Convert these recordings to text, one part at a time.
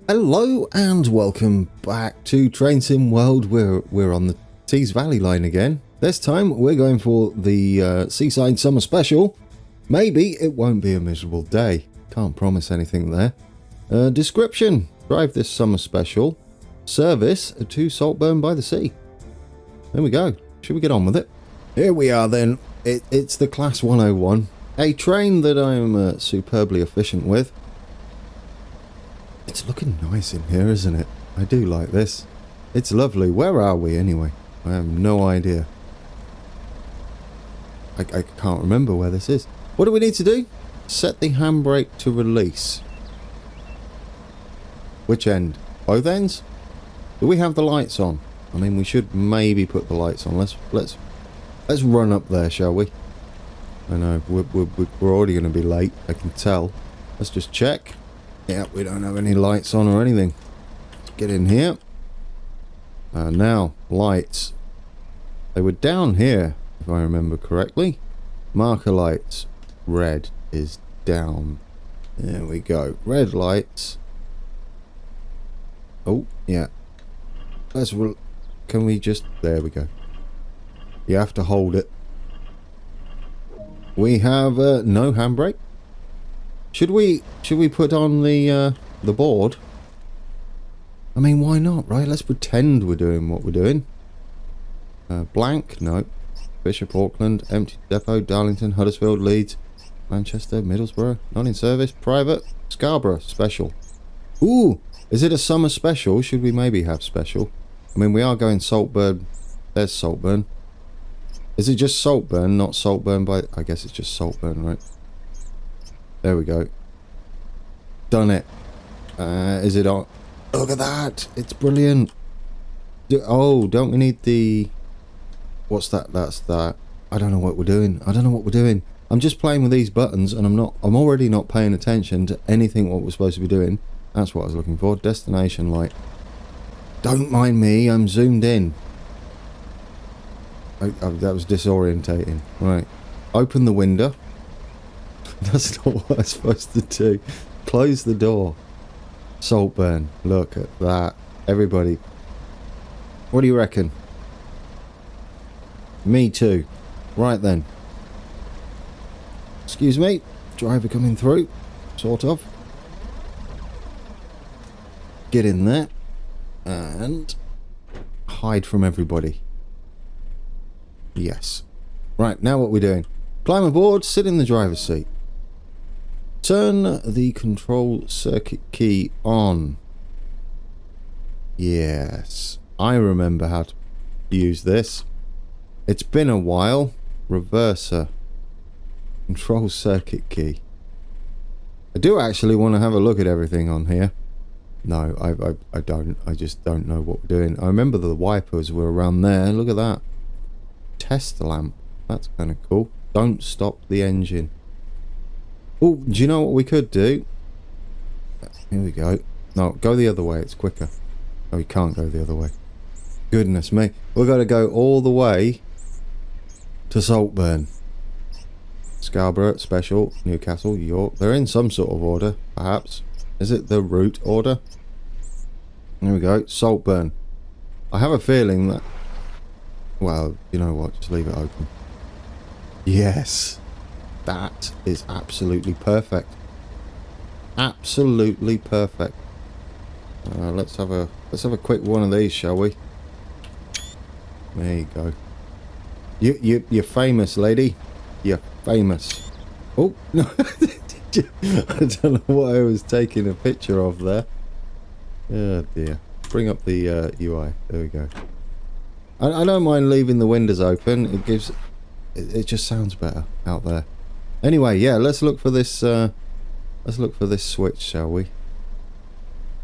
Hello and welcome back to Train Sim World. We're on the Tees Valley line again. This time we're going for the Seaside Summer Special. Maybe it won't be a miserable day. Can't promise anything there. Description: drive this summer special. Service to Saltburn-by-the-Sea. There we go. Should we get on with it? Here we are then. It's the Class 101. A train that I'm superbly efficient with. It's looking nice in here, isn't it? I do like this. It's lovely. Where are we anyway? I have no idea. I can't remember where this is. What do we need to do? Set the handbrake to release. Which end? Both ends? Do we have the lights on? I mean, we should maybe put the lights on. Let's run up there, shall we? I know we're already going to be late. I can tell. Let's just check. Yeah, we don't have any lights on or anything. Let's get in here. Now, lights. They were down here, if I remember correctly. Marker lights. Red is down. There we go. Red lights. Oh, yeah. Can we just... There we go. You have to hold it. We have no handbrake. Should we put on the board? I mean, why not, right? Let's pretend we're doing what we're doing. Blank, no. Bishop Auckland, empty depot, Darlington, Huddersfield, Leeds, Manchester, Middlesbrough, not in service, private, Scarborough, special. Ooh, is it a summer special? Should we maybe have special? I mean, we are going Saltburn. There's Saltburn. Is it just Saltburn, not Saltburn by... I guess it's just Saltburn, right? There we go. Done it. Is it on? Look at that. It's brilliant. Don't we need the... What's that? That's that. I don't know what we're doing. I'm just playing with these buttons and I'm already not paying attention to anything what we're supposed to be doing. That's what I was looking for. Destination light. Don't mind me. I'm zoomed in. That was disorientating. Right. Open the window. That's not what I'm supposed to do. Close the door. Saltburn. Look at that. Everybody. What do you reckon? Me too. Right then. Excuse me. Driver coming through. Sort of. Get in there. And hide from everybody. Yes. Right, now what we're doing. Climb aboard, sit in the driver's seat. Turn the control circuit key on. Yes, I remember how to use this. It's been a while. Reverser. Control circuit key. I do actually want to have a look at everything on here. No, I don't. I just don't know what we're doing. I remember the wipers were around there. Look at that. Test lamp. That's kind of cool. Don't stop the engine. Oh, do you know what we could do? Here we go. No, go the other way. It's quicker. Oh, we can't go the other way. Goodness me. We've got to go all the way to Saltburn. Scarborough, Special, Newcastle, York. They're in some sort of order, perhaps. Is it the route order? There we go. Saltburn. I have a feeling that... Well, you know what? Just leave it open. Yes. That is absolutely perfect. Absolutely perfect. Let's have a quick one of these, shall we? There you go. You're famous, lady. You're famous. Oh no! I don't know what I was taking a picture of there. Oh dear. Bring up the UI. There we go. I don't mind leaving the windows open. It gives. It just sounds better out there. Anyway, yeah, let's look for this switch, shall we?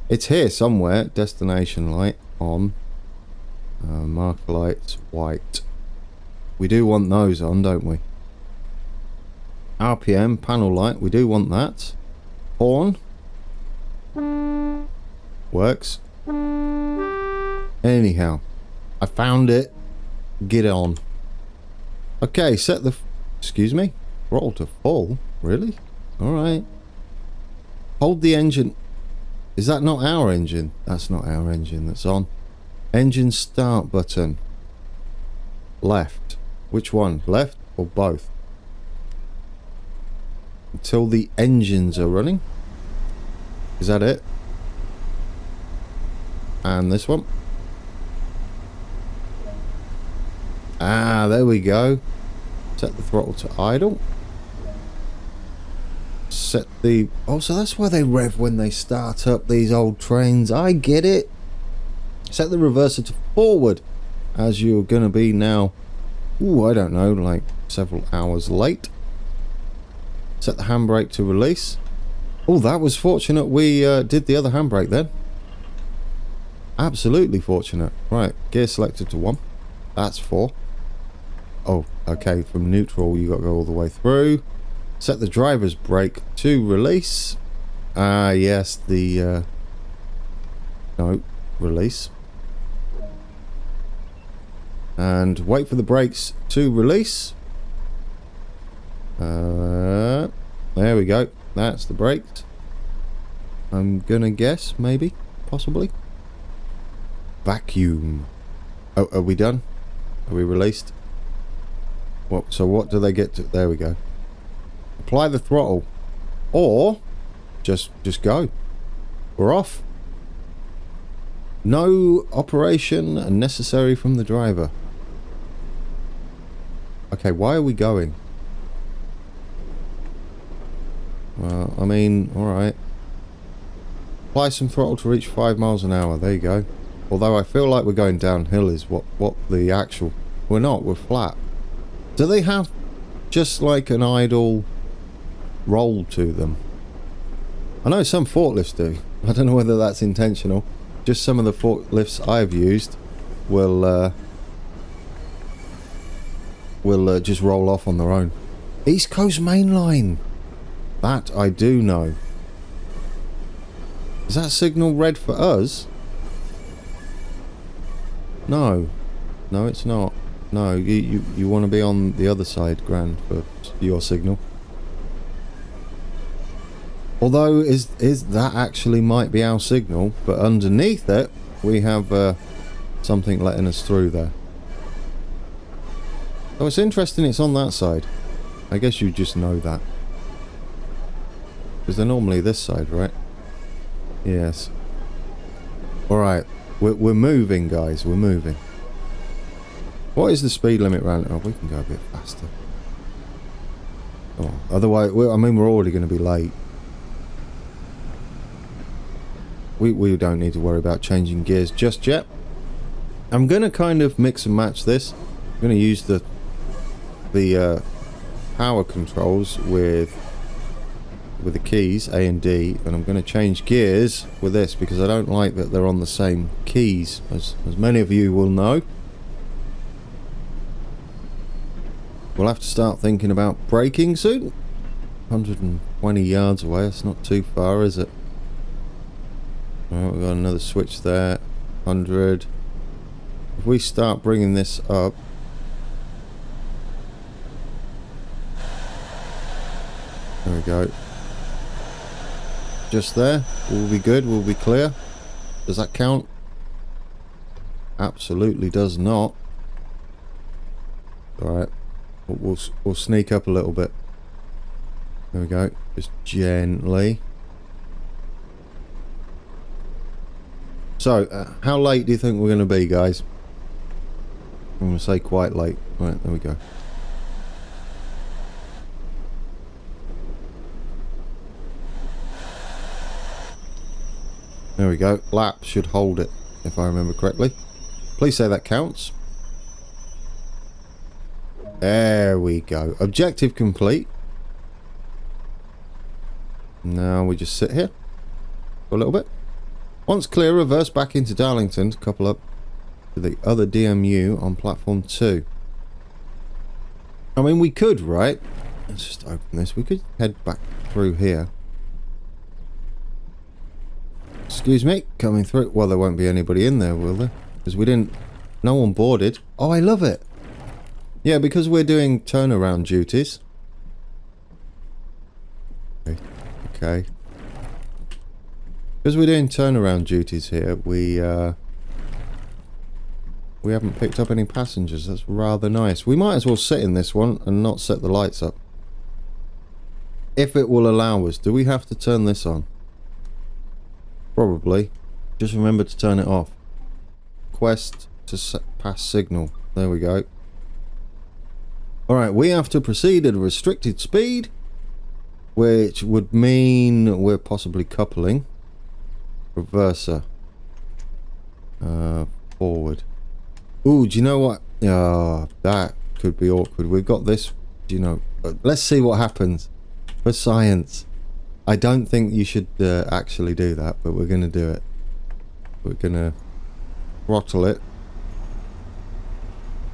It's here somewhere. Destination light on. Marker lights white. We do want those on, don't we? RPM panel light. We do want that. Horn. Works. Anyhow, I found it. Get on. Okay, set the... Excuse me? Roll to full? Really? Alright. Hold the engine... Is that not our engine? That's not our engine that's on. Engine start button. Left. Which one? Left or both? Until the engines are running. Is that it? And this one. Ah, there we go. Set the throttle to idle. Set the... Oh, so that's why they rev when they start up these old trains. I get it. Set the reverser to forward, as you're going to be now. Ooh, I don't know, like several hours late. Set the handbrake to release. Oh, that was fortunate we did the other handbrake then. Absolutely fortunate. Right, gear selected to 1. That's 4. Oh, okay, from neutral you got to go all the way through. Set the driver's brake to release. Ah, yes, the... no, release. And wait for the brakes to release. There we go. That's the brakes. I'm gonna guess, maybe, possibly. Vacuum. Oh, are we done? Are we released? What? So what do they get to? There we go. Apply the throttle, or just go. We're off. No operation necessary from the driver. Okay, why are we going? Well, I mean, alright. Apply some throttle to reach 5 miles an hour. There you go. Although I feel like we're going downhill is what the actual... We're not, we're flat. Do they have just like an idle roll to them? I know some forklifts do. I don't know whether that's intentional. Just some of the forklifts I've used will just roll off on their own. East Coast Main Line. That I do know. Is that signal red for us? No. No, it's not. No, you want to be on the other side, Gran, for your signal. Although, is that actually might be our signal, but underneath it, we have something letting us through there. Oh, it's interesting it's on that side. I guess you just know that. Because they're normally this side, right? Yes. Alright, we're moving, guys, we're moving. What is the speed limit round? Oh, we can go a bit faster. Oh, otherwise, I mean, we're already going to be late. We don't need to worry about changing gears just yet. I'm going to kind of mix and match this. I'm going to use the power controls with the keys A and D, and I'm going to change gears with this because I don't like that they're on the same keys, as many of you will know. We'll have to start thinking about braking soon. 120 yards away, that's not too far, is it? Alright, we've got another switch there. 100. If we start bringing this up... There we go. Just there. We'll be good, we'll be clear. Does that count? Absolutely does not. Alright. We'll sneak up a little bit. There we go. Just gently. So, how late do you think we're going to be, guys? I'm going to say quite late. Right, there we go. There we go. Lap should hold it, if I remember correctly. Please say that counts. There we go. Objective complete. Now we just sit here for a little bit. Once clear, reverse back into Darlington to couple up to the other DMU on platform 2. I mean, we could, right? Let's just open this. We could head back through here. Excuse me, coming through. Well, there won't be anybody in there, will there? Because we didn't... No one boarded. Oh, I love it. Yeah, because we're doing turnaround duties. Okay. Because we're doing turnaround duties here, we haven't picked up any passengers. That's rather nice. We might as well sit in this one and not set the lights up. If it will allow us. Do we have to turn this on? Probably. Just remember to turn it off. Quest to pass signal. There we go. Alright, we have to proceed at a restricted speed, which would mean we're possibly coupling. Reverser. Forward. Ooh, do you know what? That could be awkward. We've got this, do you know. Let's see what happens. For science. I don't think you should actually do that, but we're going to do it. We're going to throttle it.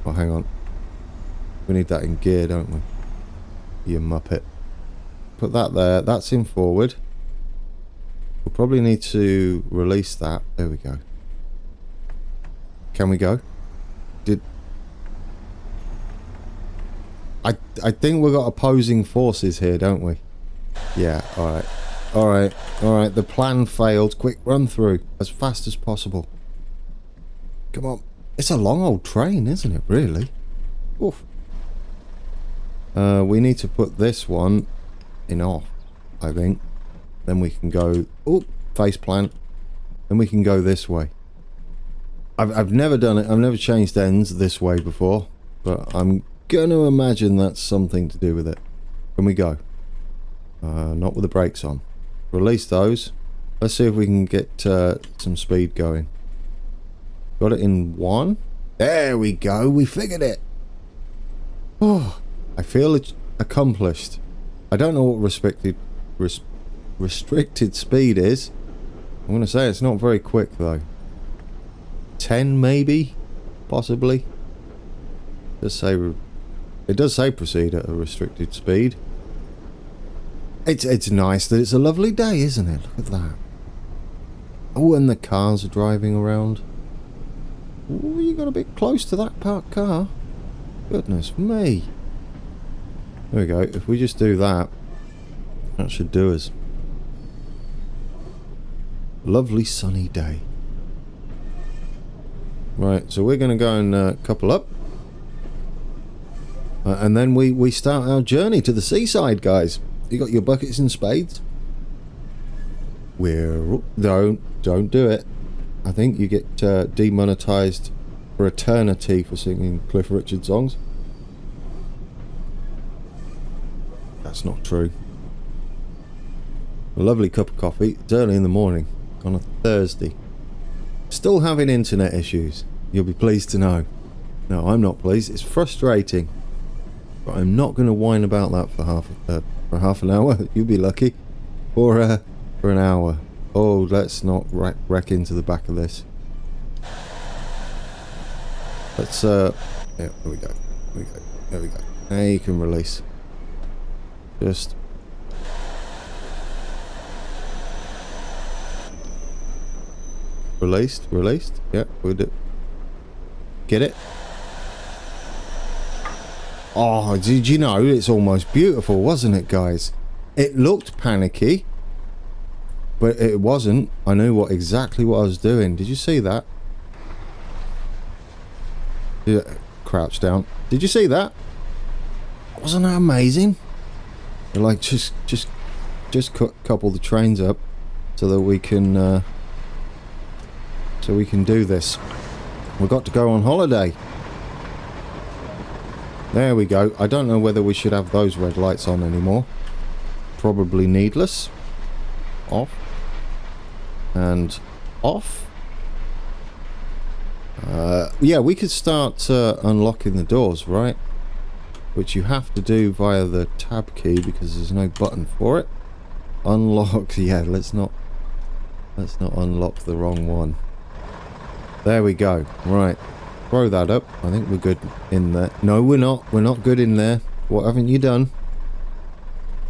Oh, hang on. We need that in gear, don't we? You muppet. Put that there. That's in forward. We'll probably need to release that. There we go. Can we go? I think we've got opposing forces here, don't we? Yeah, alright. Alright, alright. The plan failed. Quick run through. As fast as possible. Come on. It's a long old train, isn't it, really? Oof. We need to put this one in off, I think. Then we can go... Oh, face plant. Then we can go this way. I've never done it. I've never changed ends this way before. But I'm going to imagine that's something to do with it. Can we go? Not with the brakes on. Release those. Let's see if we can get some speed going. Got it in one. There we go. We figured it. Oh, I feel it's accomplished. I don't know what restricted speed is. I'm going to say it's not very quick though. 10 maybe? Possibly? It does say proceed at a restricted speed. It's nice that it's a lovely day, isn't it? Look at that. Oh, and the cars are driving around. Oh, you got a bit close to that parked car. Goodness me. There we go. If we just do that, that should do us. Lovely sunny day. Right, so we're going to go and couple up. And then we start our journey to the seaside, guys. You got your buckets and spades? Don't do it. I think you get demonetized for eternity for singing Cliff Richard songs. That's not true. A lovely cup of coffee. It's early in the morning on a Thursday. Still having internet issues. You'll be pleased to know. No, I'm not pleased. It's frustrating. But I'm not going to whine about that for half an hour. You'll be lucky. Or for an hour. Oh, let's not wreck into the back of this. Let's yeah, there we go. There we go. Now you can release. Just released. Yeah, we'll do. Get it? Oh, did you know? It's almost beautiful, wasn't it, guys? It looked panicky, but it wasn't. I knew exactly what I was doing. Did you see that? Yeah, crouch down. Did you see that? Wasn't that amazing? They're like, just couple the trains up so that we can do this. We've got to go on holiday. There we go. I don't know whether we should have those red lights on anymore. Probably needless. Off. And off. Yeah, we could start unlocking the doors, right? Which you have to do via the tab key because there's no button for it. Unlock. Yeah, let's not unlock the wrong one. There we go. Right. Throw that up. I think we're good in there. No, we're not. We're not good in there. What haven't you done?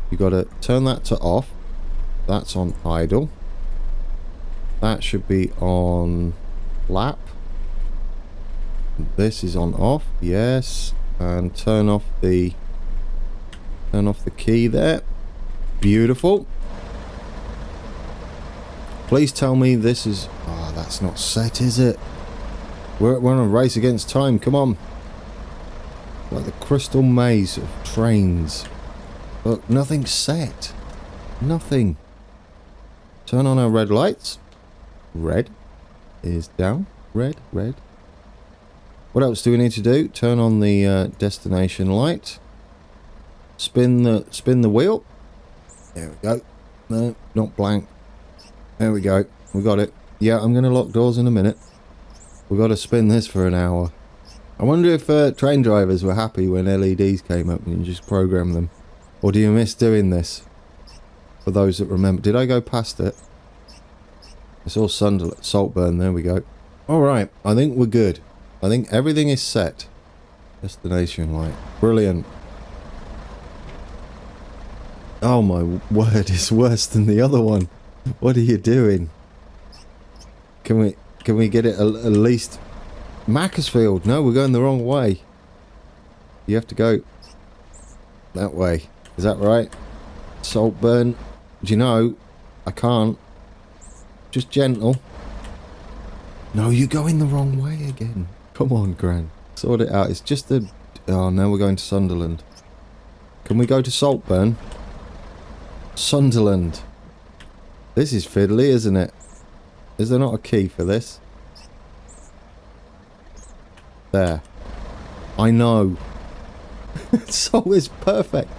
You got to turn that to off. That's on idle. That should be on lap. This is on off. Yes. And turn off the key there. Beautiful. Please tell me this is... Oh, that's not set, is it? We're on a race against time. Come on. Like the crystal maze of trains. Look, nothing's set. Nothing. Turn on our red lights. Red is down. Red, red. What else do we need to do? Turn on the destination light. Spin the wheel. There we go. No, not blank. There we go. We got it. Yeah, I'm going to lock doors in a minute. We've got to spin this for an hour. I wonder if train drivers were happy when LEDs came up and you just program them. Or do you miss doing this? For those that remember. Did I go past it? It's all Saltburn. There we go. Alright, I think we're good. I think everything is set. Destination light. Brilliant. Oh my word, it's worse than the other one. What are you doing? Can we get it at least... Macclesfield. No, we're going the wrong way. You have to go that way. Is that right? Saltburn. Do you know, I can't. Just gentle. No, you're going the wrong way again. Come on, Gran. Sort it out. It's just the... Oh, now we're going to Sunderland. Can we go to Saltburn? Sunderland. This is fiddly, isn't it? Is there not a key for this? There. I know. So it's perfect.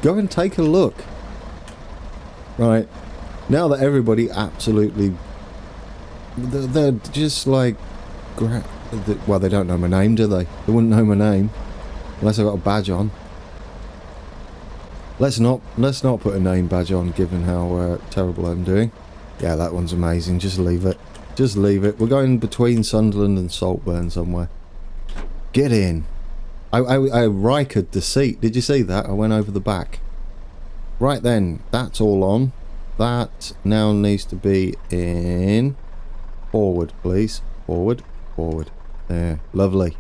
Go and take a look. Right. Now that everybody absolutely... They're just like... Well, they don't know my name, do they? They wouldn't know my name. Unless I got a badge on. Let's not put a name badge on, given how terrible I'm doing. Yeah, that one's amazing. Just leave it. Just leave it. We're going between Sunderland and Saltburn somewhere. Get in. I Rikered the seat. Did you see that? I went over the back. Right then. That's all on. That now needs to be in... Forward, please. Forward. Forward. There. Lovely.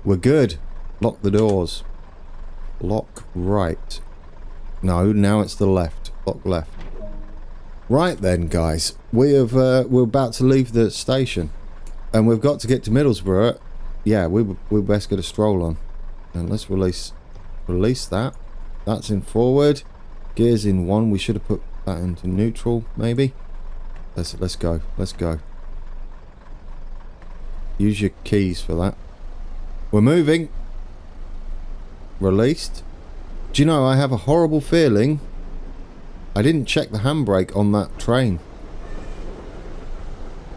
We're good. Lock the doors. Lock right. No, now it's the left. Lock left. Right then, guys. We're about to leave the station. And we've got to get to Middlesbrough. Yeah, we best get a stroll on. And let's release that. That's in forward. Gears in 1. We should have put that into neutral, maybe. Let's go. Let's go. Use your keys for that. We're moving. Released. Do you know, I have a horrible feeling I didn't check the handbrake on that train.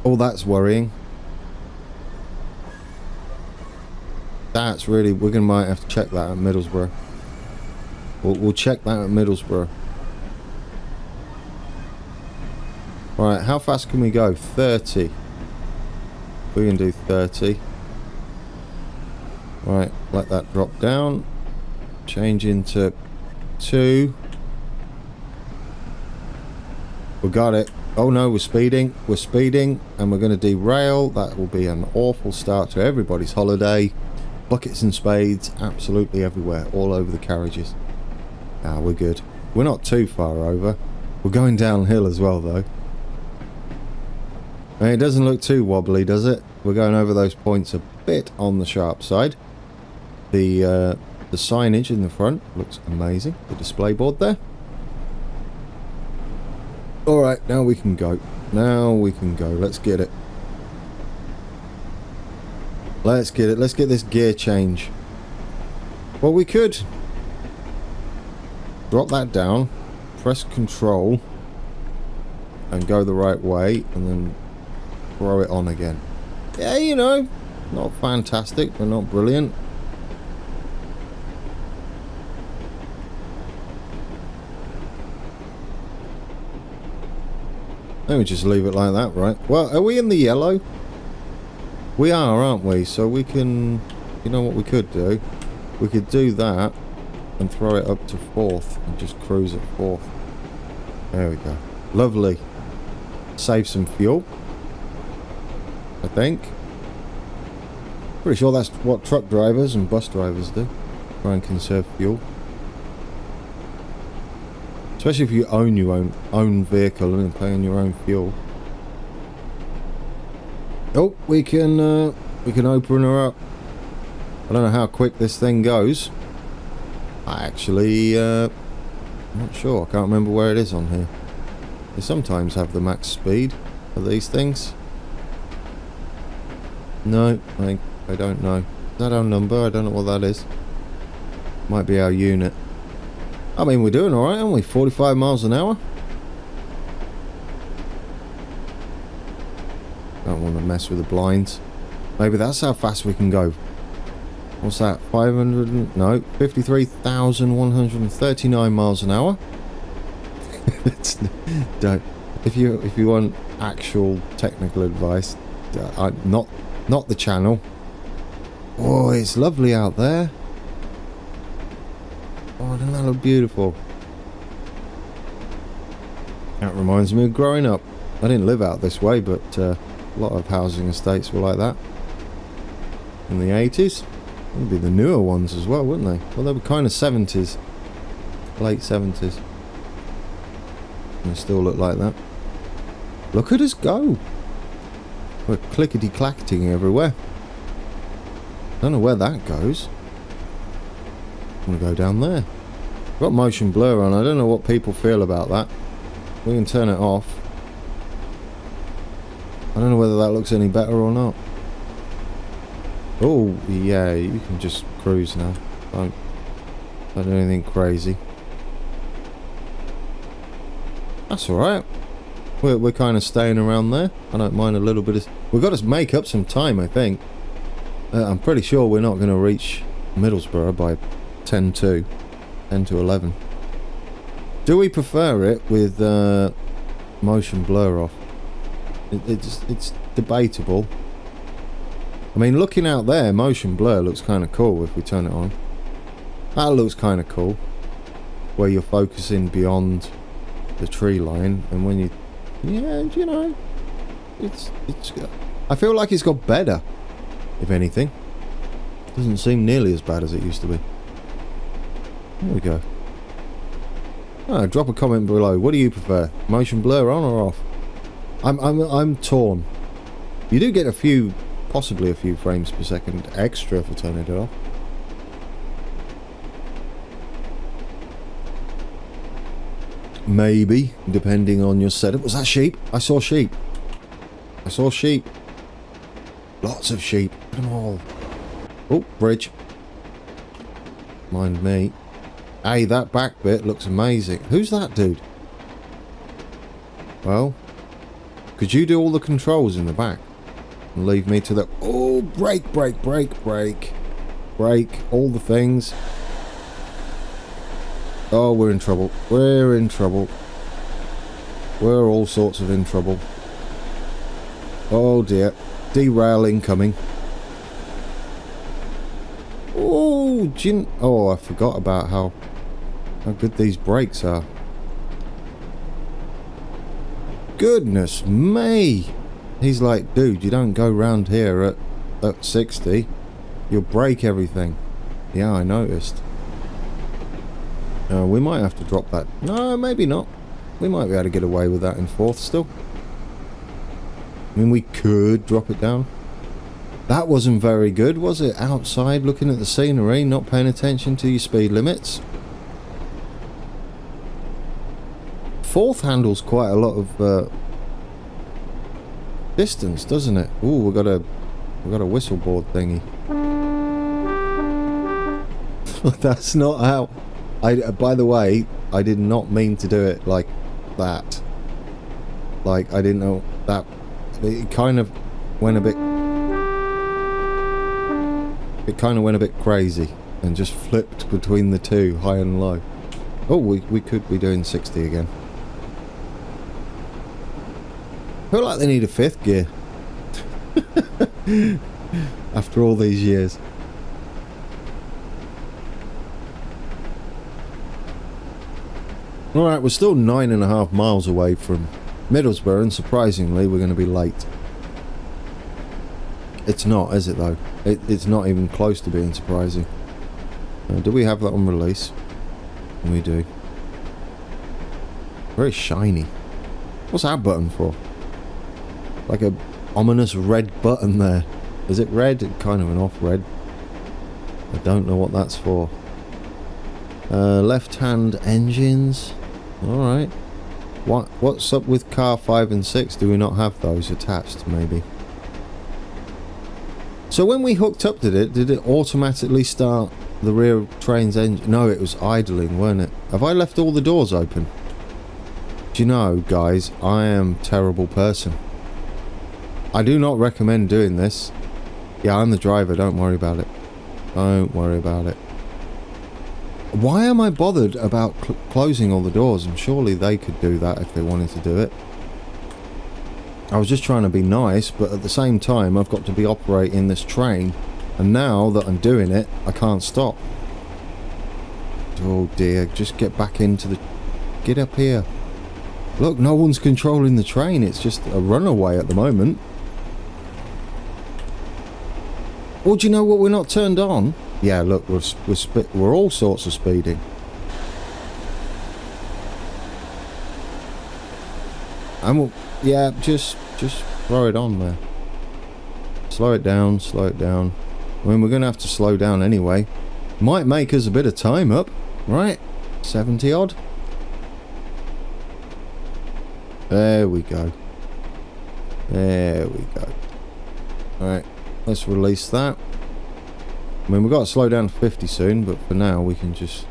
Oh, that's worrying. That's really... might have to check that at Middlesbrough. We'll check that at Middlesbrough. Right, how fast can we go? 30. We can do 30. Right, let that drop down. Change into 2. We got it. Oh no, we're speeding. We're speeding and we're going to derail. That will be an awful start to everybody's holiday. Buckets and spades absolutely everywhere, all over the carriages. Ah, we're good. We're not too far over. We're going downhill as well though. And it doesn't look too wobbly, does it? We're going over those points a bit on the sharp side. The signage in the front looks amazing. The display board there. Alright, now we can go. Now we can go. Let's get it. Let's get it. Let's get this gear change. Well, we could drop that down, press control, and go the right way, and then throw it on again. Yeah, you know, not fantastic, but not brilliant. Let me just leave it like that, right? Well, are we in the yellow? We are, aren't we? So we can... You know what we could do? We could do that and throw it up to 4th and just cruise at 4th. There we go. Lovely. Save some fuel, I think. Pretty sure that's what truck drivers and bus drivers do. Try and conserve fuel. Especially if you own your own vehicle and paying your own fuel. Oh, we can open her up. I don't know how quick this thing goes. I actually, I'm not sure. I can't remember where it is on here. They sometimes have the max speed of these things. No, I don't know. Is that our number? I don't know what that is. Might be our unit. I mean, we're doing alright, aren't we? 45 miles an hour? Don't want to mess with the blinds. Maybe that's how fast we can go. What's that? 53,139 miles an hour. Don't. If you want actual technical advice, not the channel. Oh, it's lovely out there. Oh, doesn't that look beautiful? That reminds me of growing up. I didn't live out this way, but a lot of housing estates were like that in the 80s. Would be the newer ones as well, wouldn't they? Well, they were kind of 70s, late 70s. They still look like that. Look at us go! We're clickety-clacketing everywhere. Don't know where that goes. I'm gonna go down there. Got motion blur on. I don't know what people feel about that. We can turn it off. I don't know whether that looks any better or not. Oh, yeah, you can just cruise now. Don't do anything crazy. That's alright. We're kind of staying around there. I don't mind a little bit of... We've got to make up some time, I think. I'm pretty sure we're not going to reach Middlesbrough by 10 to 11. Do we prefer it with motion blur off? It's debatable. I mean, looking out there, motion blur looks kind of cool if we turn it on. That looks kind of cool. Where you're focusing beyond the tree line, and when you... Yeah, you know... It's I feel like it's got better, if anything. Doesn't seem nearly as bad as it used to be. There we go. Drop a comment below. What do you prefer? Motion blur on or off? I'm torn. You do get possibly a few frames per second extra for turning it off. Maybe, depending on your setup. Was that sheep? I saw sheep. I saw sheep. Lots of sheep. Look at them all. Oh, bridge. Mind me. Hey, that back bit looks amazing. Who's that dude? Well, could you do all the controls in the back? And leave me to the... Oh, brake, brake, brake, brake. Brake, all the things. Oh, we're in trouble. We're in trouble. We're all sorts of in trouble. Oh dear. Derail incoming. Oh, oh, I forgot about how good these brakes are. Goodness me. He's like, dude, you don't go round here at 60. You'll break everything. Yeah, I noticed. We might have to drop that. No, maybe not. We might be able to get away with that in fourth still. I mean, we could drop it down. That wasn't very good, was it? Outside, looking at the scenery, not paying attention to your speed limits. Fourth handles quite a lot of distance, doesn't it? Ooh, we got a whistleboard thingy. That's not how... by the way, I did not mean to do it like that. Like, I didn't know that... It kind of went a bit... It kind of went a bit crazy and just flipped between the two, high and low. Oh, we could be doing 60 again. I feel like they need a fifth gear. After all these years. Alright, we're still 9.5 miles away from Middlesbrough, and surprisingly we're going to be late. It's not, is it though? It's not even close to being surprising. Do we have that on release? We do. Very shiny. What's that button for? Like a ominous red button there. Is it red? Kind of an off red. I don't know what that's for. Left hand engines. Alright. What's up with car 5 and 6? Do we not have those attached, maybe? So when we hooked up to it, did it automatically start the rear train's engine? No, it was idling, weren't it? Have I left all the doors open? Do you know, guys, I am a terrible person. I do not recommend doing this. Yeah, I'm the driver, don't worry about it. Don't worry about it. Why am I bothered about closing all the doors? And surely they could do that if they wanted to do it. I was just trying to be nice, but at the same time I've got to be operating this train, and now that I'm doing it, I can't stop. Oh dear, just get back into the... Get up here. Look, no one's controlling the train, it's just a runaway at the moment. Oh, do you know what we're not turned on? Yeah, look, we're all sorts of speeding. And we'll, yeah, just throw it on there. Slow it down, slow it down. I mean, we're going to have to slow down anyway. Might make us a bit of time up, right? 70 odd. There we go. There we go. Alright, let's release that. I mean, we've got to slow down to 50 soon, but for now we can just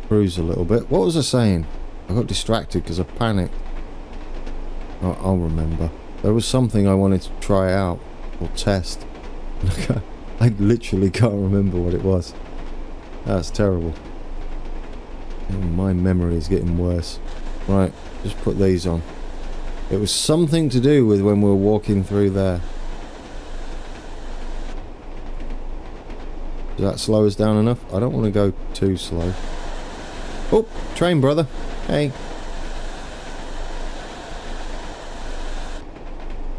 cruise a little bit. What was I saying? I got distracted because I panicked. I'll remember. There was something I wanted to try out or test. I literally can't remember what it was. That's terrible. My memory is getting worse. Right, just put these on. It was something to do with when we were walking through there. Does that slow us down enough? I don't want to go too slow. Oh, train brother. Hey.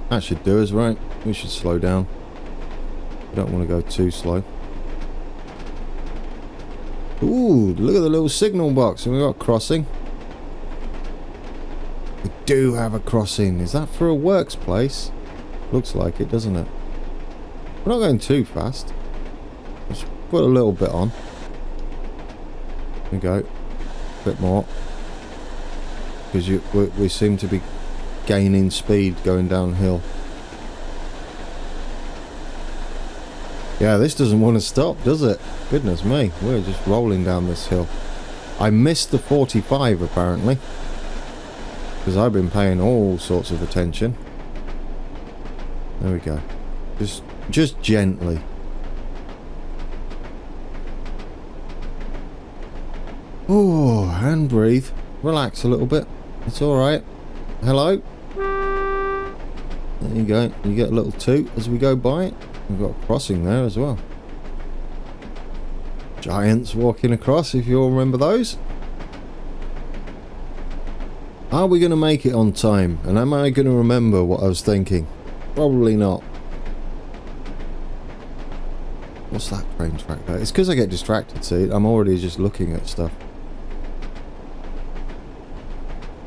That should do us, right? We should slow down. I don't want to go too slow. Ooh, look at the little signal box. And we've got a crossing. We do have a crossing. Is that for a works place? Looks like it, doesn't it? We're not going too fast. Let's put a little bit on. There we go. A bit more. Because we seem to be gaining speed going downhill. Yeah, this doesn't want to stop, does it? Goodness me, we're just rolling down this hill. I missed the 45 apparently, because I've been paying all sorts of attention. There we go. Just gently. Oh, and breathe. Relax a little bit. It's alright. Hello? There you go. You get a little toot as we go by it. We've got a crossing there as well. Giants walking across, if you all remember those. Are we going to make it on time? And am I going to remember what I was thinking? Probably not. What's that train track there? It's because I get distracted, see? I'm already just looking at stuff.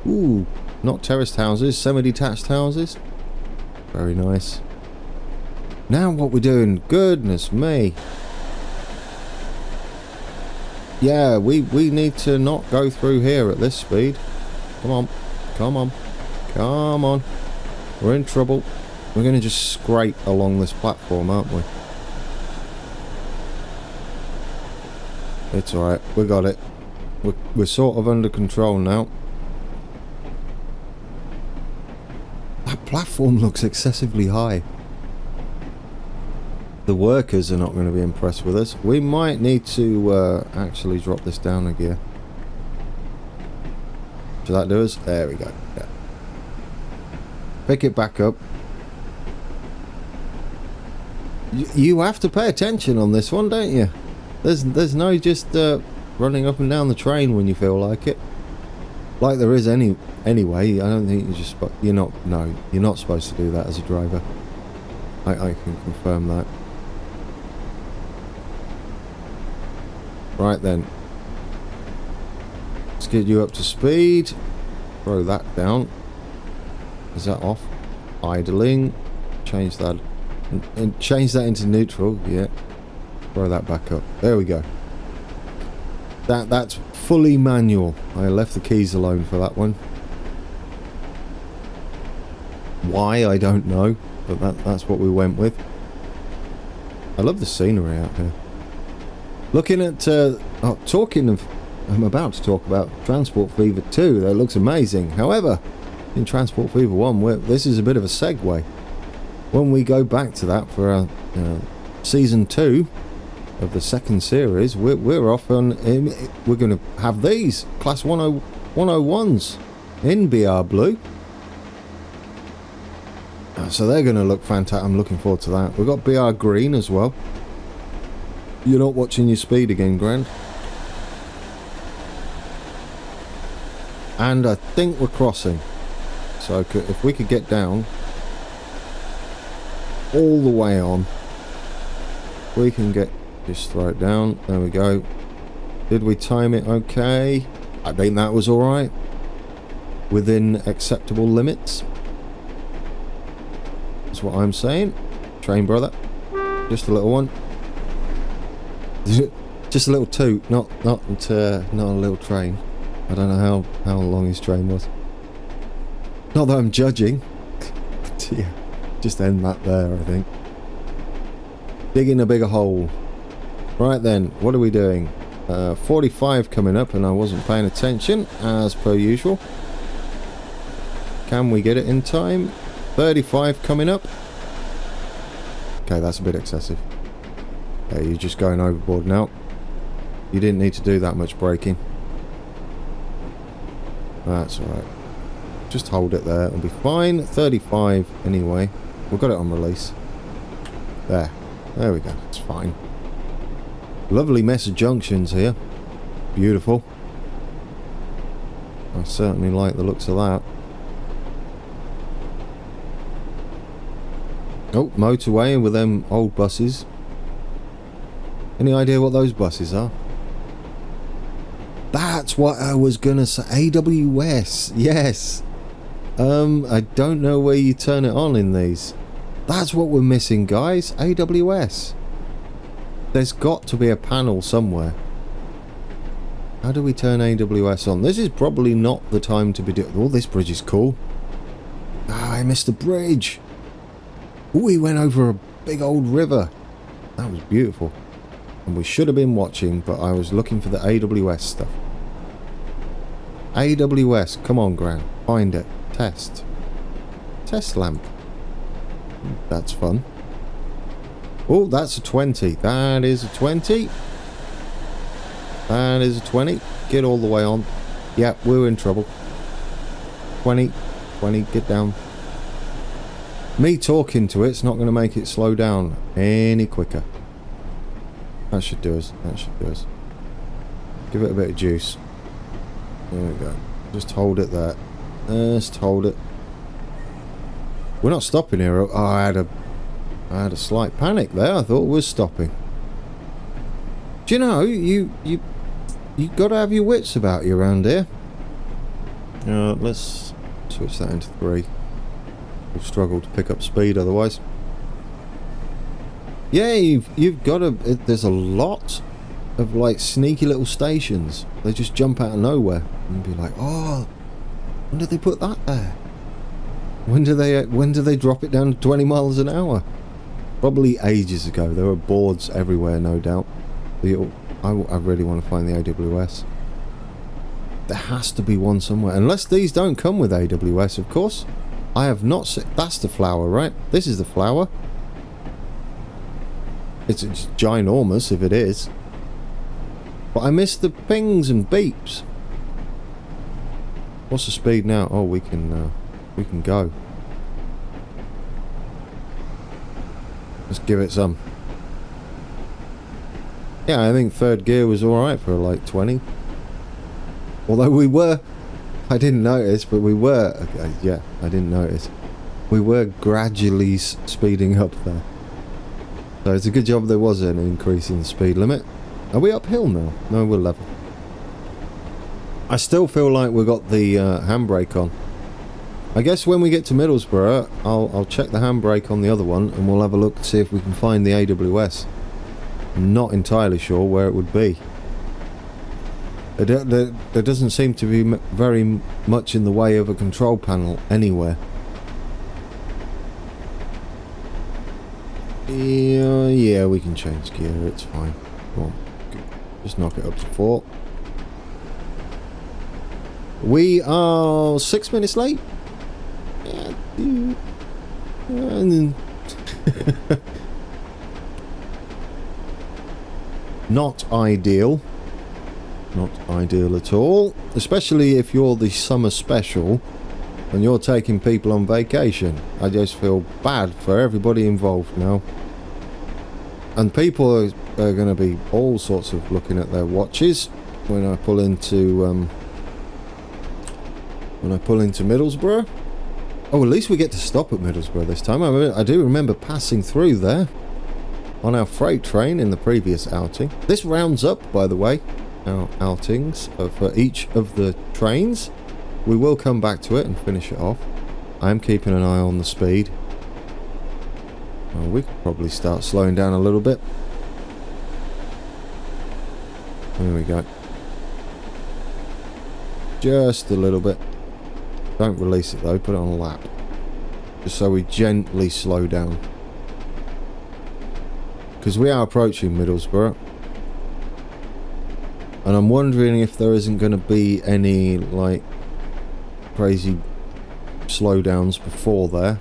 Ooh, not terraced houses, semi-detached houses. Very nice. Now what we're doing, goodness me. Yeah, we need to not go through here at this speed. Come on, come on, come on. We're in trouble. We're going to just scrape along this platform, aren't we? It's alright, we got it. We're sort of under control now. That platform looks excessively high. The workers are not going to be impressed with us. We might need to actually drop this down a gear. Should that do us? There we go. Yeah. Pick it back up. You have to pay attention on this one, don't you? There's no just running up and down the train when you feel like it. Like there is anyway. I don't think you're not supposed to do that as a driver. I can confirm that. Right then. Let's get you up to speed. throw that down. Is that off? Idling. Change that. And change that into neutral. Yeah. Throw that back up. There we go. That's fully manual. I left the keys alone for that one. Why, I don't know. But that's what we went with. I love the scenery out here. Looking at... I'm about to talk about Transport Fever 2. That looks amazing. However, in Transport Fever 1, this is a bit of a segue. When we go back to that for Season 2 of the second series, we're off on... we're going to have these Class 101s in BR Blue. So they're going to look fantastic. I'm looking forward to that. We've got BR Green as well. You're not watching your speed again, Grand. And I think we're crossing. So if we could get down all the way on, we can get... Just throw it down. There we go. Did we time it okay? I think that was alright. Within acceptable limits. That's what I'm saying. Train brother. Just a little one. Just a little toot, not a little train. I don't know how long his train was. Not that I'm judging. Yeah, just end that there, I think. Digging a bigger hole. Right then, what are we doing? 45 coming up, and I wasn't paying attention, as per usual. Can we get it in time? 35 coming up. Okay, that's a bit excessive. Okay, you're just going overboard now. You didn't need to do that much braking. That's alright. Just hold it there. It'll be fine. 35 anyway. We've got it on release. There. There we go. It's fine. Lovely mess of junctions here. Beautiful. I certainly like the looks of that. Oh, motorway with them old buses. Any idea what those buses are? That's what I was gonna say. AWS. Yes. I don't know where you turn it on in these. That's what we're missing, guys. AWS. There's got to be a panel somewhere. How do we turn AWS on? This is probably not the time to be doing... Oh, this bridge is cool. Ah, I missed the bridge. Oh, we went over a big old river. That was beautiful. And we should have been watching, but I was looking for the AWS stuff. AWS, come on, Gran. Find it. Test. Test lamp. That's fun. Oh, that's a 20. That is a 20. That is a 20. Get all the way on. Yep, we're in trouble. 20. 20, get down. Me talking to it's not going to make it slow down any quicker. That should do us. That should do us. Give it a bit of juice. There we go. Just hold it there. Just hold it. We're not stopping here. Oh, I had a slight panic there. I thought we were stopping. Do you know, you got to have your wits about you around here. Let's switch that into 3. We'll struggle to pick up speed otherwise. Yeah, you've got to... There's a lot of like sneaky little stations. They just jump out of nowhere and be like, oh, when did they put that there? When do they drop it down to 20 miles an hour? Probably ages ago. There were boards everywhere, no doubt. I really want to find the AWS. There has to be one somewhere. Unless these don't come with AWS, of course. I have not seen... That's the flower, right? This is the flower. It's ginormous if it is. But I missed the pings and beeps. What's the speed now? Oh, we can go. Let's give it some. Yeah, I think third gear was alright for like 20. Although we were... I didn't notice, but we were... Okay, yeah, I didn't notice. We were gradually speeding up there. So it's a good job there was an increase in the speed limit. Are we uphill now? No, we're level. I still feel like we've got the handbrake on. I guess when we get to Middlesbrough, I'll check the handbrake on the other one and we'll have a look to see if we can find the AWS. I'm not entirely sure where it would be. There doesn't seem to be very much in the way of a control panel anywhere. Yeah, we can change gear, it's fine. Come on, just knock it up to 4. We are 6 minutes late. Not ideal. Not ideal at all. Especially if you're the summer special and you're taking people on vacation. I just feel bad for everybody involved now. And people are going to be all sorts of looking at their watches when I pull into Middlesbrough. Oh, at least we get to stop at Middlesbrough this time. I do remember passing through there on our freight train in the previous outing. This rounds up, by the way, our outings for each of the trains. We will come back to it and finish it off. I am keeping an eye on the speed. Well, we could probably start slowing down a little bit. There we go. Just a little bit. Don't release it though, put it on a lap. Just so we gently slow down. Because we are approaching Middlesbrough. And I'm wondering if there isn't going to be any, like, crazy slowdowns before there.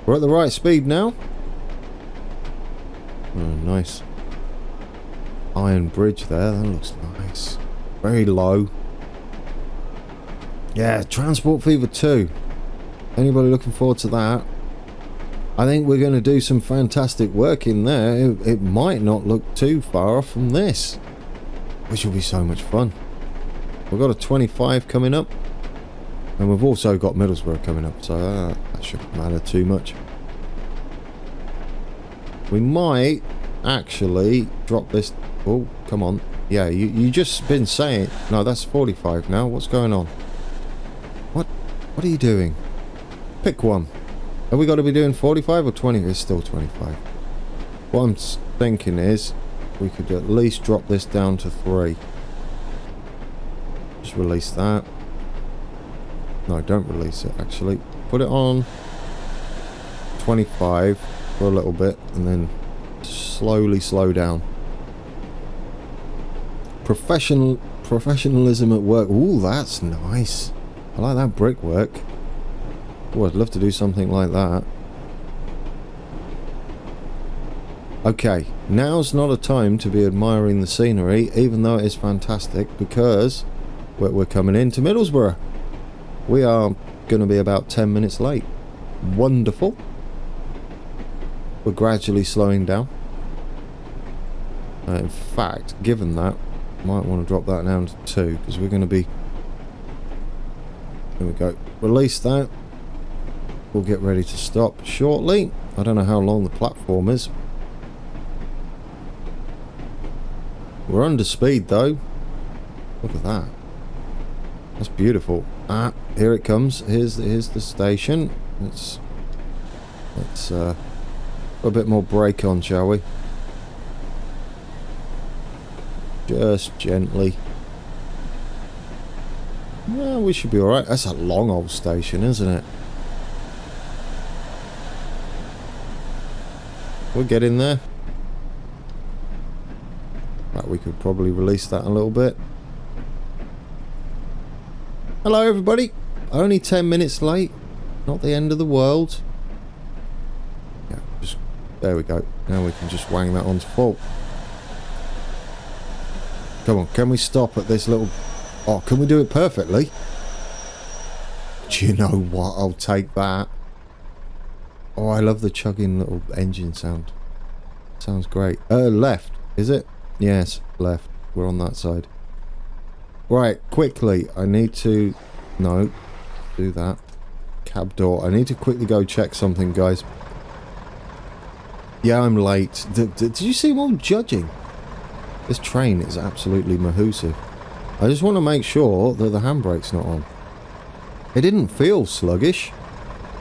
We're at the right speed now. Oh, nice. Iron bridge there, that looks nice. Very low. Yeah, Transport Fever 2. Anybody looking forward to that? I think we're going to do some fantastic work in there. It might not look too far off from this, which will be so much fun. We've got a 25 coming up. And we've also got Middlesbrough coming up, so that shouldn't matter too much. We might actually drop this... Oh, come on. Yeah, you just been saying... No, that's 45 now. What's going on? What are you doing? Pick one. Have we got to be doing 45 or 20? It's still 25. What I'm thinking is we could at least drop this down to 3. Just release that. No, don't release it, actually. Put it on 25 for a little bit, and then slowly slow down. Professionalism at work. Ooh, that's nice. I like that brickwork. Oh, I'd love to do something like that. Okay, now's not a time to be admiring the scenery, even though it is fantastic, because we're coming into Middlesbrough. We are going to be about 10 minutes late. Wonderful. We're gradually slowing down. In fact, given that, I might want to drop that down to 2, because we're going to be... There we go. Release that. We'll get ready to stop shortly. I don't know how long the platform is. We're under speed though. Look at that. That's beautiful. Ah, here it comes. Here's the station. Let's put a bit more brake on, shall we? Just gently. Well, we should be alright. That's a long old station, isn't it? We'll get in there. Right, we could probably release that a little bit. Hello everybody. Only 10 minutes late. Not the end of the world. Yeah, just there we go. Now we can just wang that on to full. Come on, can we stop at this little... Oh, can we do it perfectly? Do you know what? I'll take that. Oh, I love the chugging little engine sound. Sounds great. Left, is it? Yes, left. We're on that side. Right, quickly. I need to... No. Do that. Cab door. I need to quickly go check something, guys. Yeah, I'm late. Did you see them all judging? This train is absolutely mahoosive. I just want to make sure that the handbrake's not on. It didn't feel sluggish,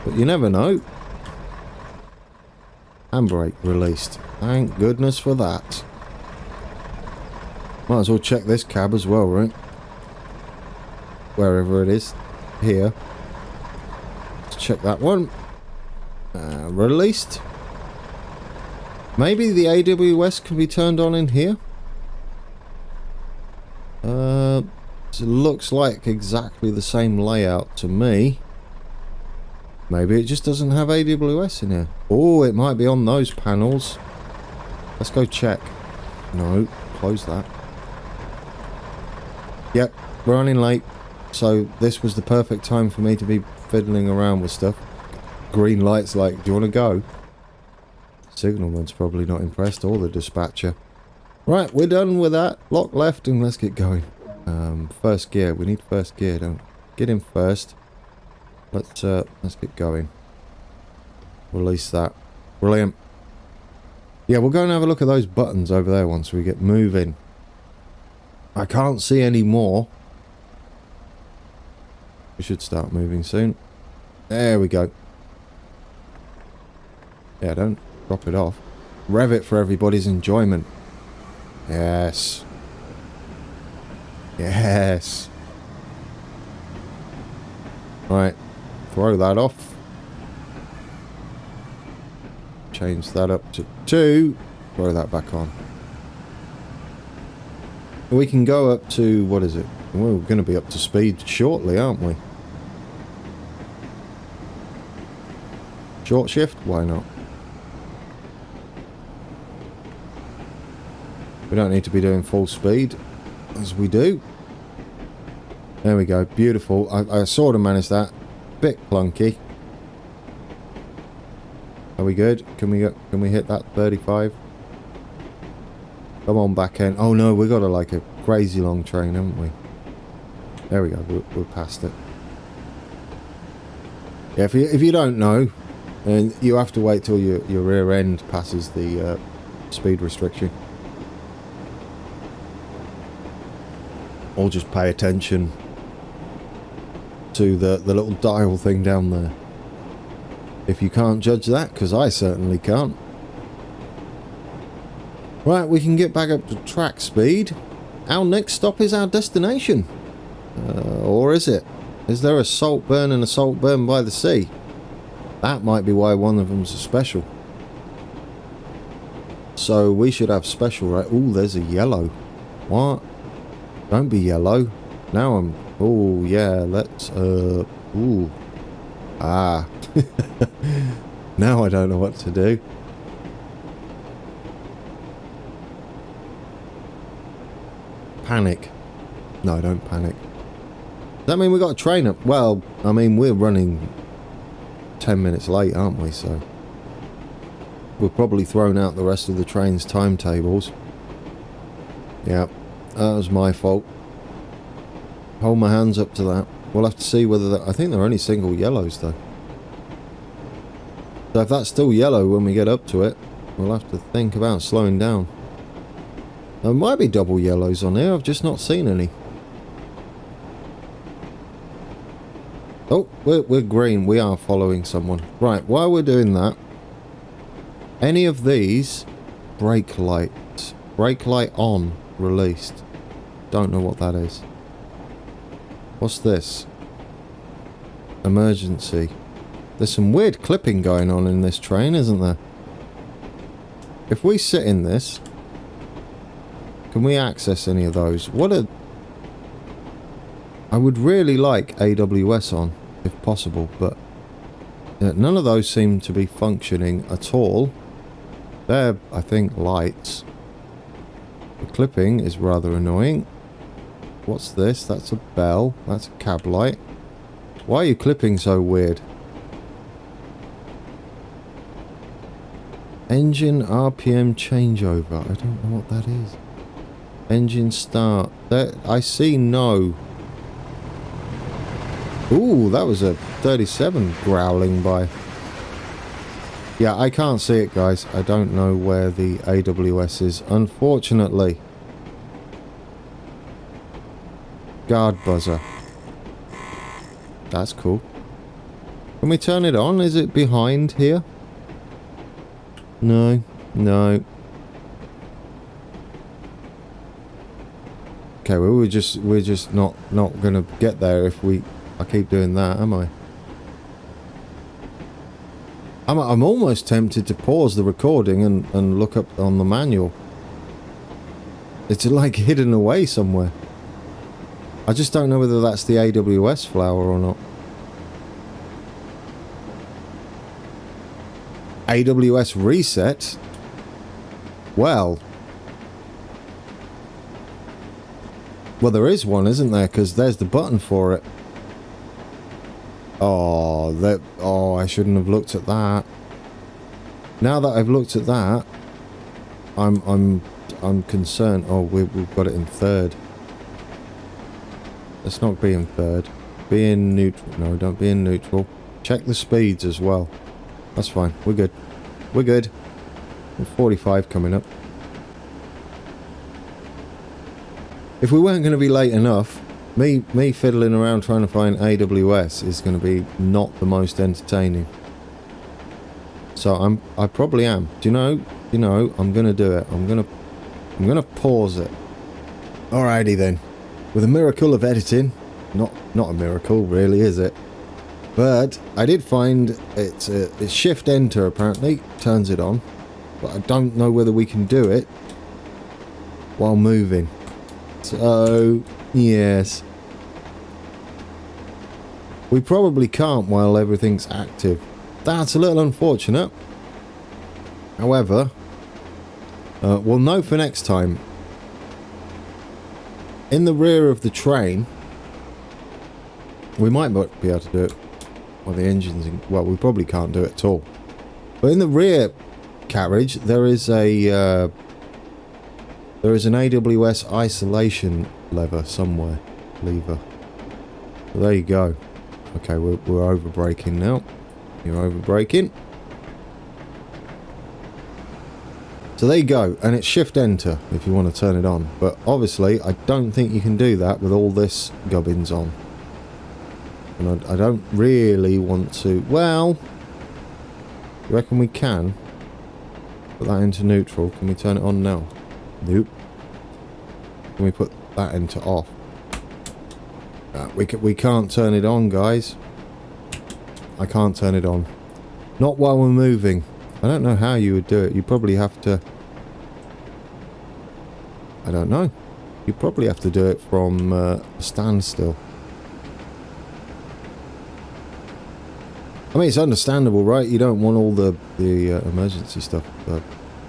but you never know. Handbrake released. Thank goodness for that. Might as well check this cab as well, right? Wherever it is. Here. Let's check that one. Released. Maybe the AWS can be turned on in here? It looks like exactly the same layout to me. Maybe it just doesn't have AWS in here. Oh, it might be on those panels. Let's go check. No, close that. Yep, we're running late. So this was the perfect time for me to be fiddling around with stuff. Green light's like, do you want to go? Signalman's probably not impressed, or the dispatcher. Right, we're done with that. Lock left and let's get going. First gear. We need first gear, don't we? Get in first. Let's get going. Release that. Brilliant. Yeah, we'll go and have a look at those buttons over there once we get moving. I can't see any more. We should start moving soon. There we go. Yeah, don't drop it off. Rev it for everybody's enjoyment. Yes. Yes. Right. Throw that off. Change that up to 2. Throw that back on. We can go up to, what is it? We're going to be up to speed shortly, aren't we? Short shift? Why not? We don't need to be doing full speed, as we do. There we go. Beautiful. I sort of managed that. Bit clunky. Are we good? Can we hit that 35? Come on, back end. Oh no, we got like a crazy long train, haven't we? There we go. We're past it. Yeah, if you don't know, and you have to wait till your rear end passes the speed restriction. Or just pay attention to the little dial thing down there. If you can't judge that, because I certainly can't. Right, we can get back up to track speed. Our next stop is our destination. Or is it? Is there a Saltburn and a Saltburn-by-the-Sea? That might be why one of them's a special. So we should have special, right? Ooh, there's a yellow. What? Don't be yellow. Now I'm... Oh, yeah, let's... Ooh. Ah. Now I don't know what to do. Panic. No, don't panic. Does that mean we got a train up? Well, I mean, we're running 10 minutes late, aren't we? So we've probably thrown out the rest of the train's timetables. Yeah, that was my fault. Hold my hands up to that. We'll have to see whether... I think they're only single yellows, though. So if that's still yellow when we get up to it, we'll have to think about slowing down. There might be double yellows on here. I've just not seen any. Oh, we're green. We are following someone. Right, while we're doing that, any of these brake lights, brake light on, released. Don't know what that is. What's this? Emergency. There's some weird clipping going on in this train, isn't there? If we sit in this, can we access any of those? I would really like AWS on, if possible, but none of those seem to be functioning at all. They're, I think, lights. The clipping is rather annoying. What's this? That's a bell. That's a cab light. Why are you clipping so weird? Engine RPM changeover. I don't know what that is. Engine start. I see no. Ooh, that was a 37 growling by. Yeah, I can't see it, guys. I don't know where the AWS is, unfortunately. Guard buzzer. That's cool. Can we turn it on? Is it behind here? No. No. Okay, well, we're just not gonna get there if I keep doing that, am I? I'm almost tempted to pause the recording and look up on the manual. It's like hidden away somewhere. I just don't know whether that's the AWS flower or not. AWS reset? Well, there is one, isn't there? Because there's the button for it. Oh, I shouldn't have looked at that. Now that I've looked at that, I'm concerned. Oh, we've got it in third. Let's not be in third. Be in neutral. No, don't be in neutral. Check the speeds as well. That's fine. We're good. We're good. 45 coming up. If we weren't going to be late enough, me fiddling around trying to find AWS is going to be not the most entertaining. So I probably am. Do you know, I'm going to do it. I'm going to pause it. Alrighty then. With a miracle of editing, not a miracle really, is it? But I did find it's shift enter apparently turns it on, but I don't know whether we can do it while moving. So yes, we probably can't while everything's active. That's a little unfortunate. However, we'll know for next time. In the rear of the train, we might not be able to do it while the engine's in. Well, we probably can't do it at all. But in the rear carriage, there is an AWS isolation lever somewhere. Lever. So there you go. Okay, we're over braking now. You're over braking. So there you go, and it's shift enter if you want to turn it on. But obviously, I don't think you can do that with all this gubbins on. And I don't really want to. Well, you reckon we can put that into neutral? Can we turn it on now? Nope. Can we put that into off? We can't turn it on, guys. I can't turn it on. Not while we're moving. I don't know how you would do it. You probably have to... I don't know. You probably have to do it from a standstill. I mean, it's understandable, right? You don't want all the emergency stuff,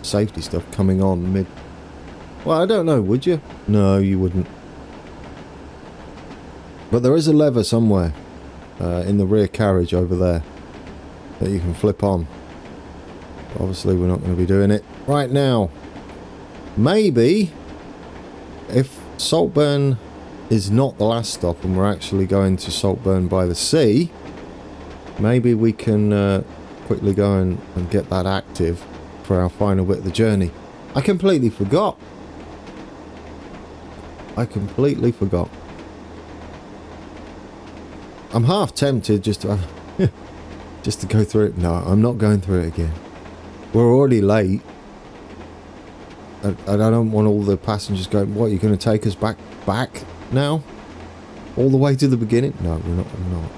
safety stuff coming on mid... Well, I don't know, would you? No, you wouldn't. But there is a lever somewhere in the rear carriage over there that you can flip on. Obviously, we're not going to be doing it right now. Maybe if Saltburn is not the last stop and we're actually going to Saltburn-by-the-Sea, maybe we can quickly go and get that active for our final bit of the journey. I completely forgot. I'm half tempted just to have just to go through it. No, I'm not going through it again. We're already late. I don't want all the passengers going, what, you're going to take us back now? All the way to the beginning? No, we're not.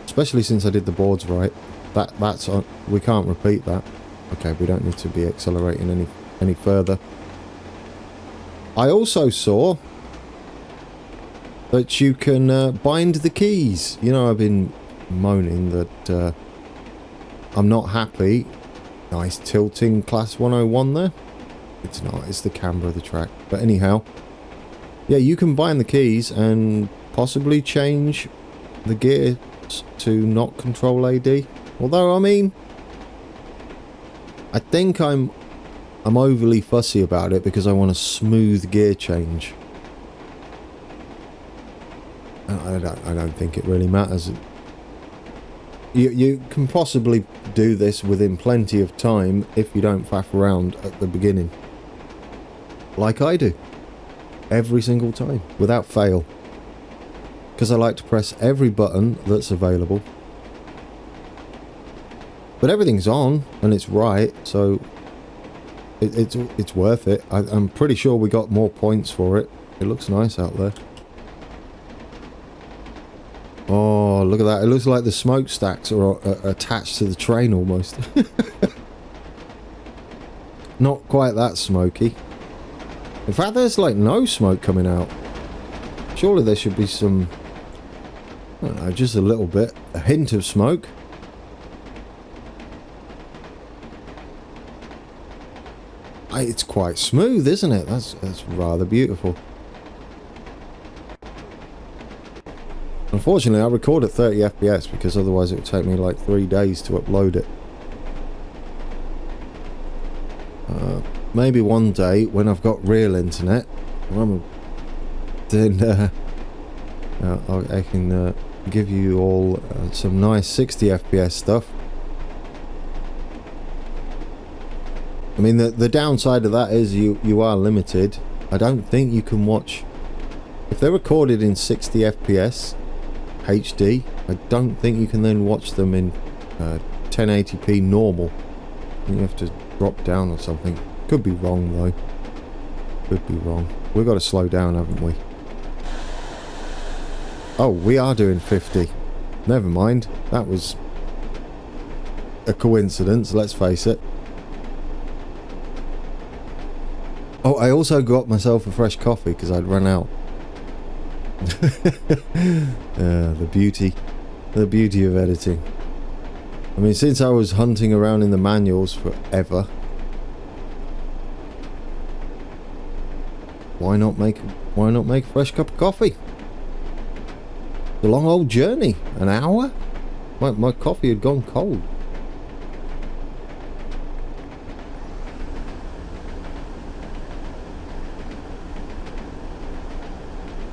Especially since I did the boards right. That's on, we can't repeat that. Okay, we don't need to be accelerating any further. I also saw that you can bind the keys. You know, I've been moaning that I'm not happy. Nice tilting class 101 there. It's not, it's the camber of the track. But anyhow, yeah, you can bind the keys and possibly change the gear to not control AD. Although, I mean, I think I'm overly fussy about it because I want a smooth gear change. I don't think it really matters. You can possibly do this within plenty of time if you don't faff around at the beginning. Like I do. every single time, without fail. Because I like to press every button that's available. But everything's on, and it's right, so it's worth it. I'm pretty sure we got more points for it. It looks nice out there. Oh, look at that. It looks like the smokestacks are attached to the train almost. Not quite that smoky. In fact, there's like no smoke coming out. Surely there should be some, I don't know, just a little bit, a hint of smoke. It's quite smooth, isn't it? That's rather beautiful. Unfortunately, I record at 30 FPS because otherwise it would take me like 3 days to upload it. Maybe one day when I've got real internet, then I can give you all some nice 60 FPS stuff. I mean, the downside of that is you are limited. I don't think you can watch... If they're recorded in 60 FPS HD, I don't think you can then watch them in 1080p normal. I think you have to drop down or something. Could be wrong, though. Could be wrong. We've got to slow down, haven't we? Oh, we are doing 50. Never mind. That was a coincidence, let's face it. Oh, I also got myself a fresh coffee because I'd run out. The beauty of editing. I mean, since I was hunting around in the manuals forever, why not make a fresh cup of coffee? It's a long old journey, an hour. My coffee had gone cold.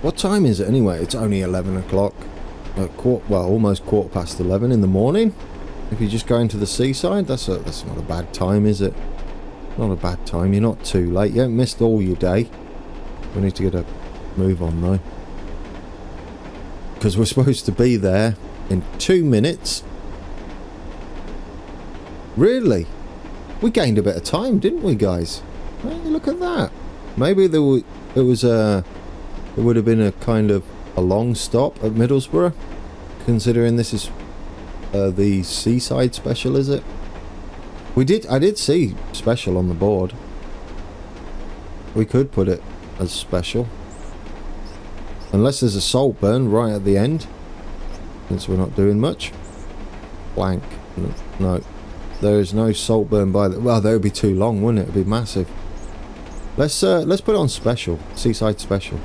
What time is it anyway? It's only 11 o'clock. Well, almost 11:15 in the morning. If you're just going to the seaside, that's not a bad time, is it? Not a bad time. You're not too late. You haven't missed all your day. We need to get a move on though, because we're supposed to be there in 2 minutes. Really? We gained a bit of time, didn't we, guys? Hey, look at that. Maybe it would have been a kind of a long stop at Middlesbrough, considering this is the seaside special, is it? I did see special on the board. We could put it as special. Unless there's a Saltburn right at the end, since we're not doing much. Blank. No. There is no Saltburn by the... Well, that would be too long, wouldn't it? It would be massive. Let's put it on special. Seaside special.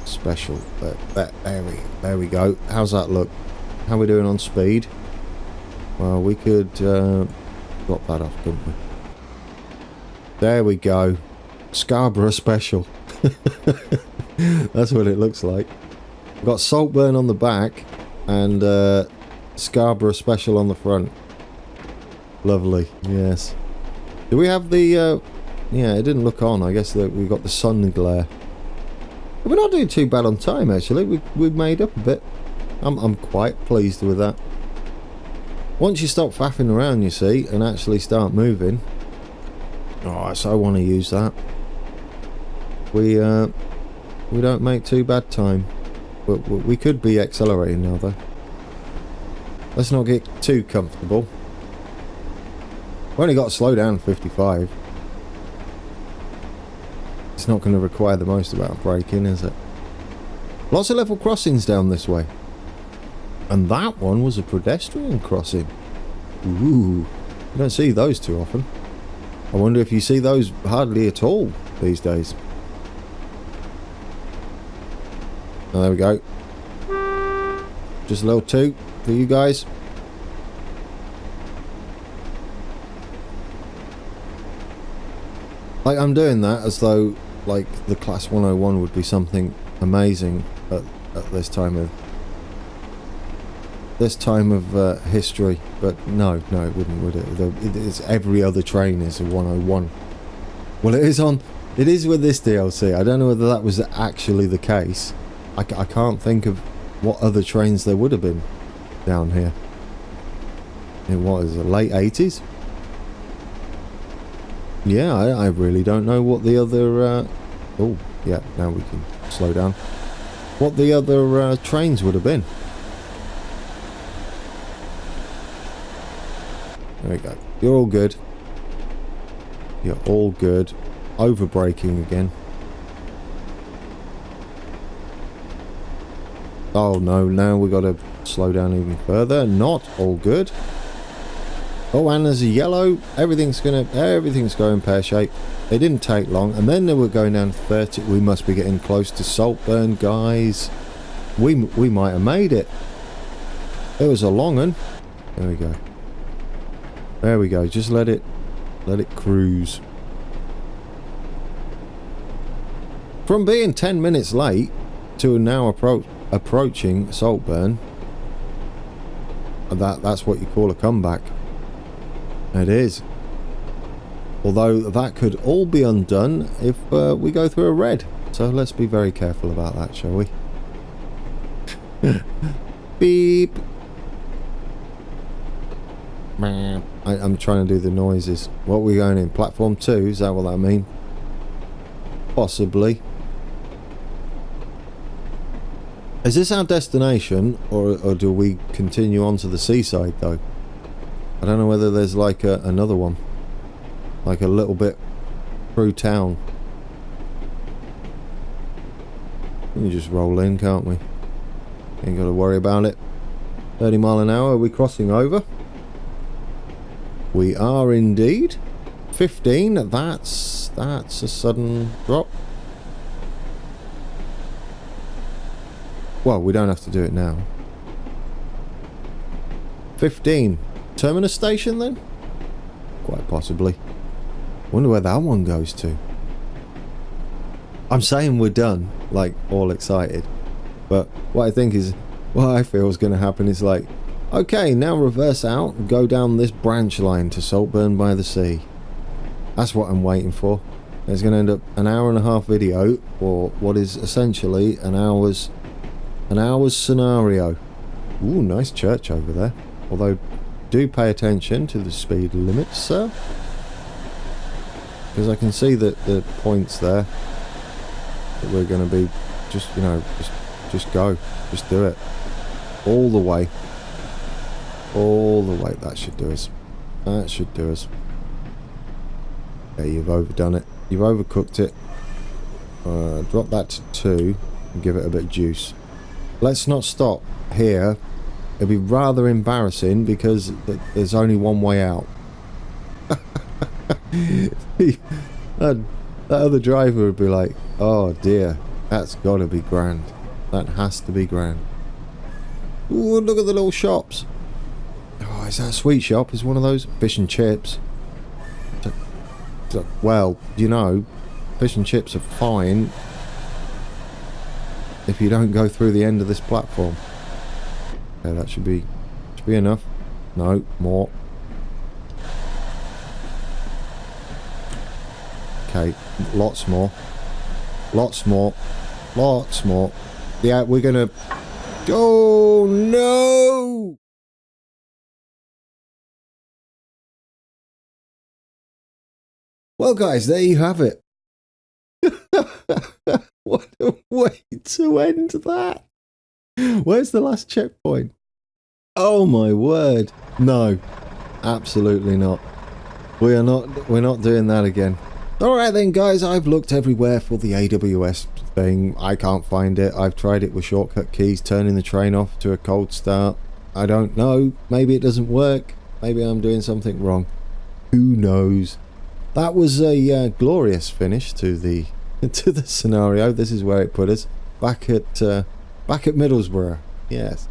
Special. There we go. How's that look? How are we doing on speed? Well, we could drop that off, couldn't we? There we go. Scarborough special. That's what it looks like. We've got Saltburn on the back and Scarborough special on the front. Lovely. Yes. Do we have the... yeah, it didn't look on. I guess that we've got the sun glare. We're not doing too bad on time, actually. We've made up a bit. I'm quite pleased with that. Once you stop faffing around, you see, and actually start moving. Oh, I so want to use that. We don't make too bad time. But we could be accelerating now, though. Let's not get too comfortable. We've only got to slow down 55. It's not going to require the most amount of braking, is it? Lots of level crossings down this way. And that one was a pedestrian crossing. Ooh. You don't see those too often. I wonder if you see those hardly at all these days. Oh, there we go. Just a little toot for you guys. Like, I'm doing that as though, like, the Class 101 would be something amazing at this time of history, but no, it wouldn't, would it? It's every other train is a 101. Well, it is on It is with this DLC. I don't know whether that was actually the case. I can't think of what other trains there would have been down here. It was the late 80s. Yeah, I really don't know what the other... oh, yeah, now we can slow down. What the other trains would have been. There we go. You're all good. You're all good. Over braking again. Oh no, now we got to slow down even further. Not all good. Oh, and there's a yellow. Everything's going pear-shaped. It didn't take long, and then they were going down to 30. We must be getting close to Saltburn, guys. We might have made it. It was a long one. There we go. There we go. Just let it cruise. From being 10 minutes late to now approaching Saltburn. That's what you call a comeback. It is. Although that could all be undone if we go through a red. So let's be very careful about that, shall we? Beep. I'm trying to do the noises. What are we going in? Platform 2? Is that what that mean? Possibly. Is this our destination, or do we continue on to the seaside though? I don't know whether there's like another one, like a little bit through town. We can just roll in, can't we? Ain't got to worry about it. 30 mile an hour. Are we crossing over? We are indeed. 15. That's a sudden drop. Well, we don't have to do it now. 15. Terminus station then? Quite possibly. Wonder where that one goes to. I'm saying we're done, like all excited. But what I think is, what I feel is going to happen is like, okay, now reverse out and go down this branch line to Saltburn-by-the-Sea. That's what I'm waiting for. It's going to end up an hour and a half video, or what is essentially an hour's scenario. Ooh, nice church over there. Although, do pay attention to the speed limit, sir. Because I can see that the points there that we're going to be just, you know, just go. Just do it. All the way. All the way. That should do us. That should do us. Yeah, you've overdone it. You've overcooked it. Drop that to 2 and give it a bit of juice. Let's not stop here. It'd be rather embarrassing because there's only one way out. that other driver would be like, oh dear, that's got to be grand. That has to be grand. Ooh, look at the little shops. Oh, is that a sweet shop? Is one of those? Fish and chips. Well, you know, fish and chips are fine if you don't go through the end of this platform. Okay, that should be enough. No, more. Okay, lots more. Lots more. Lots more. Yeah, we're gonna... Oh, no! Well, guys, there you have it. What a way to end that. Where's the last checkpoint? Oh my word. No, absolutely not. We're not doing that again. Alright then, guys, I've looked everywhere for the AWS thing. I can't find it. I've tried it with shortcut keys, turning the train off to a cold start. I don't know. Maybe it doesn't work. Maybe I'm doing something wrong. Who knows? That was a glorious finish to the scenario. This is where it put us back at Middlesbrough. Yes,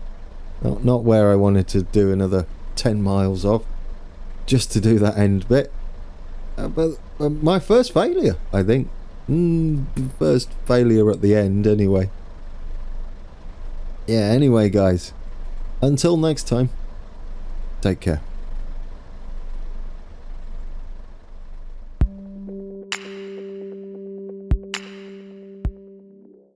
not where I wanted to do another 10 miles of, just to do that end bit. But my first failure, I think. First failure at the end, anyway. Yeah. Anyway, guys. Until next time. Take care.